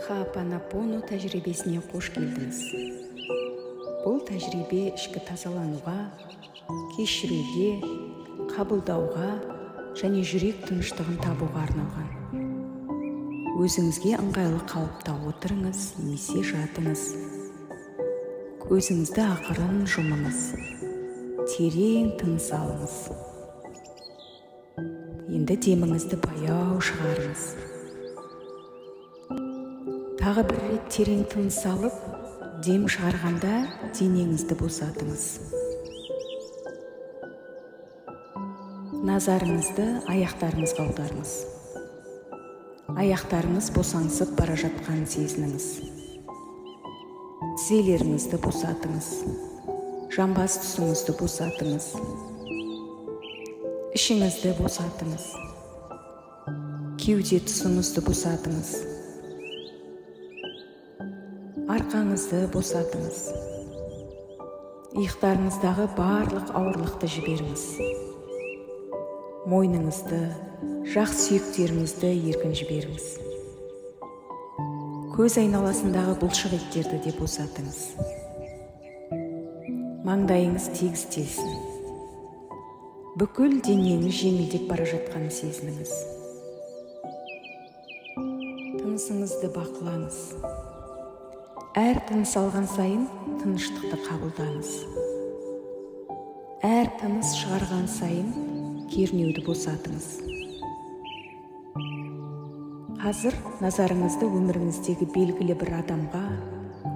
Хаапанапону тәжірибесіне қош келдіңіз. Бұл тәжірибе ішкі тазалануға, кешіруге, қабылдауға және жүрек тыныштығын табуға арналған. Өзіңізге ыңғайлы қалыпта отырыңыз немесе жатыңыз. Көзіңізді ақырын жұмыңыз. Терең тыныс алыңыз. Енді деміңізді баяу шығарыңыз. Тағы бір рет терең тыныс алып, дем шығарғанда денеңізді босатыңыз. Назарыңызды аяқтарыңызға аударыңыз. Аяқтарыңыз босаңсып бара жатқанын сезініңіз. Тізелеріңізді босатыңыз. Жамбас тұсыңызды босатыңыз. Ішіңізді босатыңыз. Кеуде тұсыңызды босатыңыз. Арқаңызды босатыңыз. Иықтарыңыздағы барлық ауырлықты жіберіңіз. Мойныңызды, жақ сүйектеріңізді еркін жіберіңіз. Көз айналасындағы бұлшық еттерді де босатыңыз. Маңдайыңыз тегістелсін. Бүкіл денеңіз жеңілдеп бара жатқанын сезініңіз. Тынысыңызды бақылаңыз. Әр тыныс алған сайын тыныштықты қабылдаңыз. Әр тыныс шығарған сайын кернеуді босатыңыз. Қазір назарыңызды өміріңіздегі белгілі бір адамға,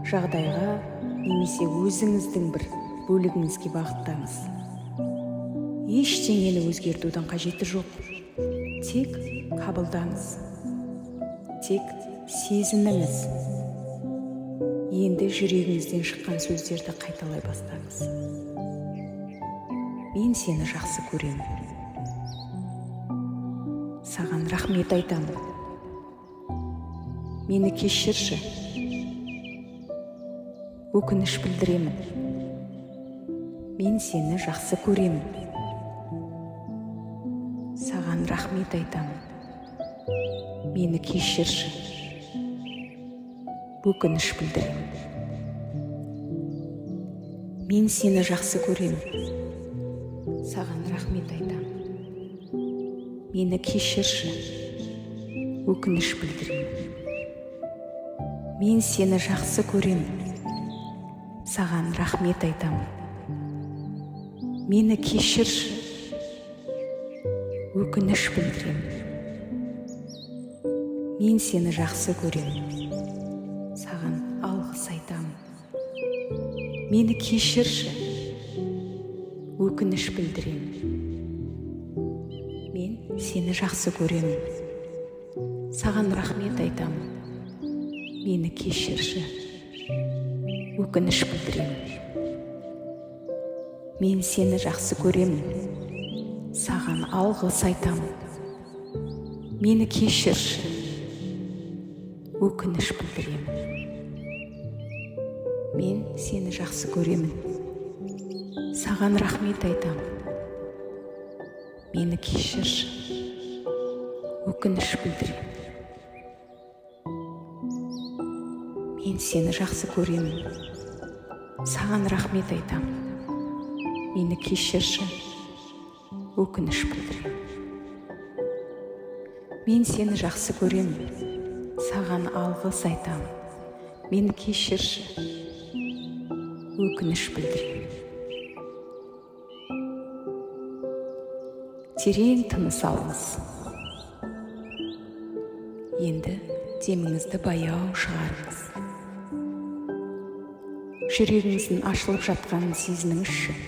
жағдайға немесе өзіңіздің бір бөлігіңізге бағыттаңыз. Ештеңені өзгертудің қажеті жоқ. Тек қабылдаңыз. Тек сезініңіз. Енді жүрегіңізден шыққан сөздерді қайталай бастаңыз. Мен сені жақсы көремін. Саған рахмет айтамын. Мені кешірші. Өкініш білдіремін. Мен сені жақсы көремін. Саған рахмет айтамын. Мені кешірші. Өкініш білдіремін. Мен сені жақсы көремін. Саған рахмет айтамын. Мені кешірші. Өкініш білдіремін. Мен сені жақсы көремін. Саған рахмет айтамын. Мені кешірші. Өкініш білдіремін. Мен сені жақсы көремін. Саған алғыс айтамын. Мені кешірші. Өкініш білдіремін. Мен сені жақсы көремін. Саған рахмет айтамын. Мені кешірші. Өкініш білдіремін. Мен сені жақсы көремін. Саған алғыс айтамын. Мені кешірші. Өкініш білдіремін. Мен сені жақсы көремін. Саған рахмет айтамын. Мені кешірші. Өкініш білдіремін. Мен сені жақсы көремін. Саған рахмет айтамын. Мені кешірші. Өкініш білдіремін. Мен сені жақсы көремін. Саған алғыс айтамын. Мені кешірші. Өкініш білдіремін. Терең тыныс алыңыз. Енді деміңізді баяу шығарыңыз. Жүрегіңіздің ашылып жатқанын сезініңізші.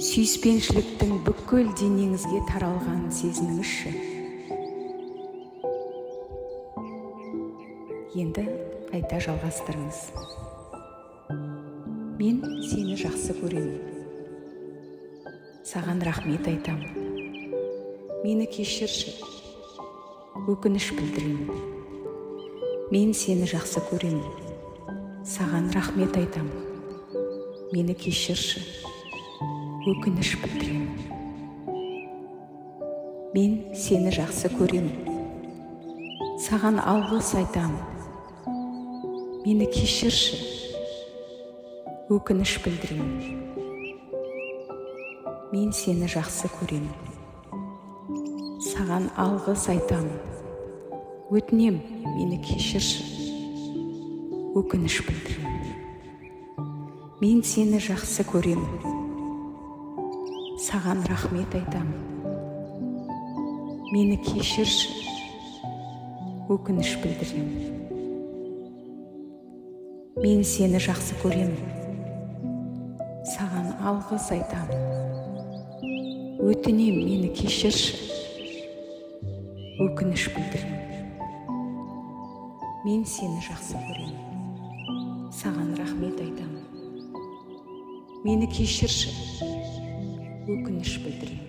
Сүйіспеншіліктің бүкіл денеңізге таралғанын сезініңізші. Енді қайта жалғастырыңыз. Мен сені жақсы көремін. Саған рахмет айтамын. Мені кешірші. Өкініш білдіремін. Мен сені жақсы көремін. Саған рахмет айтамын. Мені кешірші. Өкініш білдіремін. Мен сені жақсы көремін. саған алғыс айтам, мені кешірші, өкініш білдірем. Мен сені жақсы көрем, саған алғыс айтам, өтінем, мені кешірші, өкініш білдірем. Мен сені жақсы көрем, саған рахмет айтам, мені кешірші, өкініш білдірем. Мен сені жақсы көрем, саған алғыс айтам, өтінем, мені кешірші, өкініш білдірем. Мен сені жақсы көрем, саған рахмет айтам, мені кешірші, өкініш білдірем.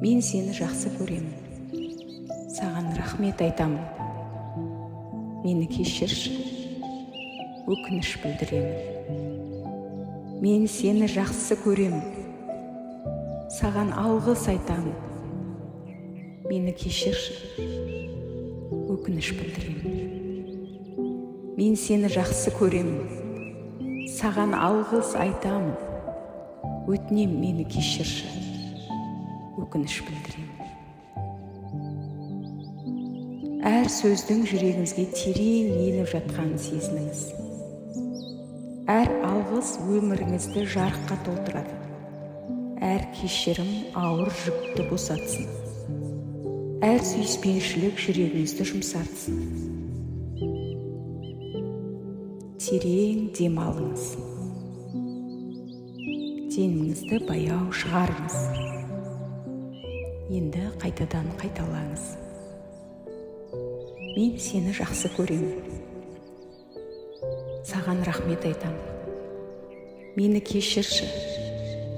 Мен сені жақсы көрем, саған рахмет айтам, мені кешірші, өкініш білдірем. Мен сені жақсы көрем, саған алғыс айтам, мені кешірші, өкініш білдірем. Мен сені жақсы көрем, саған алғыс айтам, өтінем, мені кешірші, өкініш білдірем. Әр сөздің жүрегіңізге терең еніп жатқанын сезініңіз. Әр алғыс өміріңізді жарыққа толтырады. Әр кешірім ауыр жүкті босатсын. Әр сүйіспеншілік жүрегіңізді жұмсартсын. Терең демалыңыз. Деніңізді баяу шығарыңыз. Енді қайтадан қайталаңыз. Мен сені жақсы көрем, саған рахмет айтам, мені кешірші,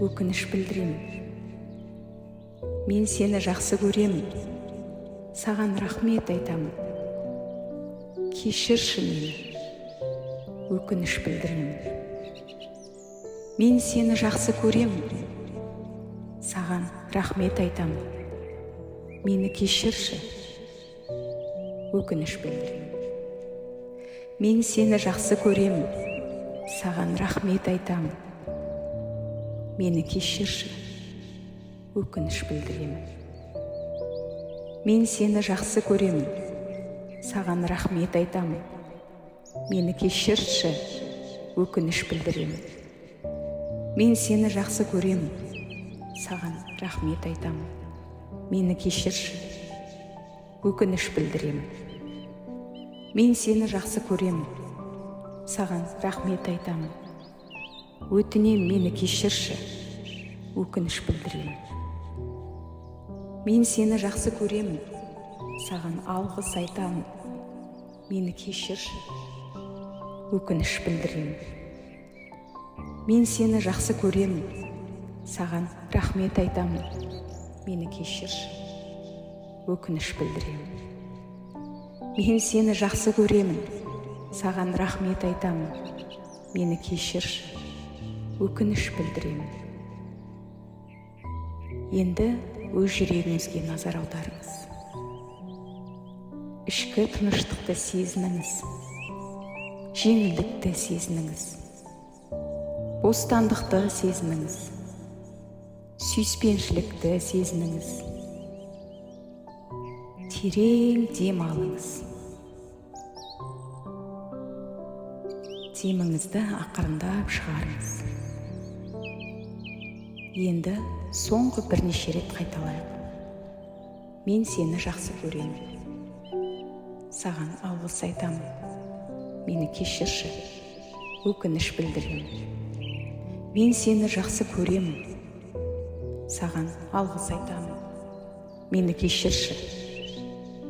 өкініш білдірем. Мен сені жақсы көрем, саған рахмет айтам, кешірші мені, өкініш білдірем. Мен сені жақсы көрем, саған рахмет айтам, мені кешірші, өкініш білдірем. Мен сені жақсы көрем, саған рахмет айтам, мені кешірші, өкініш білдірем. Мен сені жақсы көрем, саған рахмет айтам, мені кешірші, өкініш білдірем. Мен сені жақсы көрем, саған рахмет айтам, мені кешірші, өкініш білдірем. Мен сені жақсы көрем, саған рахмет айтам, өтінем, мені кешірші, өкініш білдірем. Мен сені жақсы көрем, саған алғыс айтам, мені кешірші, өкініш білдірем. Мен сені жақсы көрем, саған рахмет айтам, мені кешірші, өкініш білдірем. Мен сені жақсы көремін, саған рахмет айтам, мені кешірші, өкініш білдірем. Енді өз жүрегіңізге назар аударыңыз. Ішкі тыныштықты сезініңіз, жеңілдікті сезініңіз, бостандықты сезініңіз, сүйіспеншілікті сезініңіз. Терең дем алыңыз. Деміңізді ақырындап шығарыңыз. Енді соңғы бірнеше рет қайталайық. Мен сені жақсы көрем, саған алғыс айтам, мені кешірші, өкініш білдірем. Мен сені жақсы көрем, саған алғыс айтам, мені кешірші,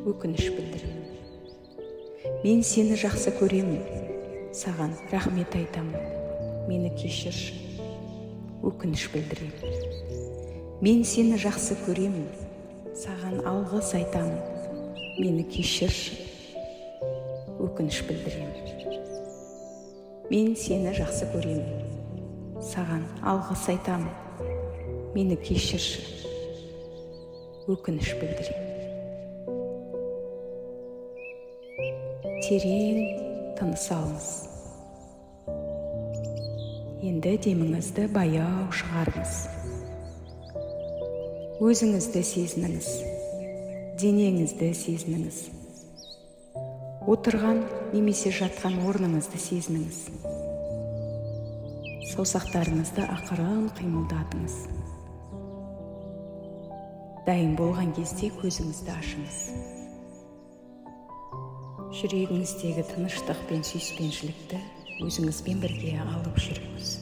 өкініш білдірем. Мен сені жақсы көрем, саған рахмет айтам, мені кешірші, өкініш білдірем. Мен сені жақсы көрем, саған алғыс айтам, мені кешірші, өкініш білдірем. Мен сені жақсы көрем, саған алғыс айтам, мені кешірші, өкініш білдірем. терең тыныс алыңыз. Енді деміңізді баяу шығарыңыз. Өзіңізді сезініңіз, денеңізді сезініңіз. Отырған немесе жатқан орныңызды сезініңіз. Саусақтарыңызды ақырын қимылдатыңыз. Дайын болған кезде көзіңізді ашыңыз. Жүрегіңіздегі тыныштық пен сүйіспеншілікті өзіңізбен бірге алып жүріңіз.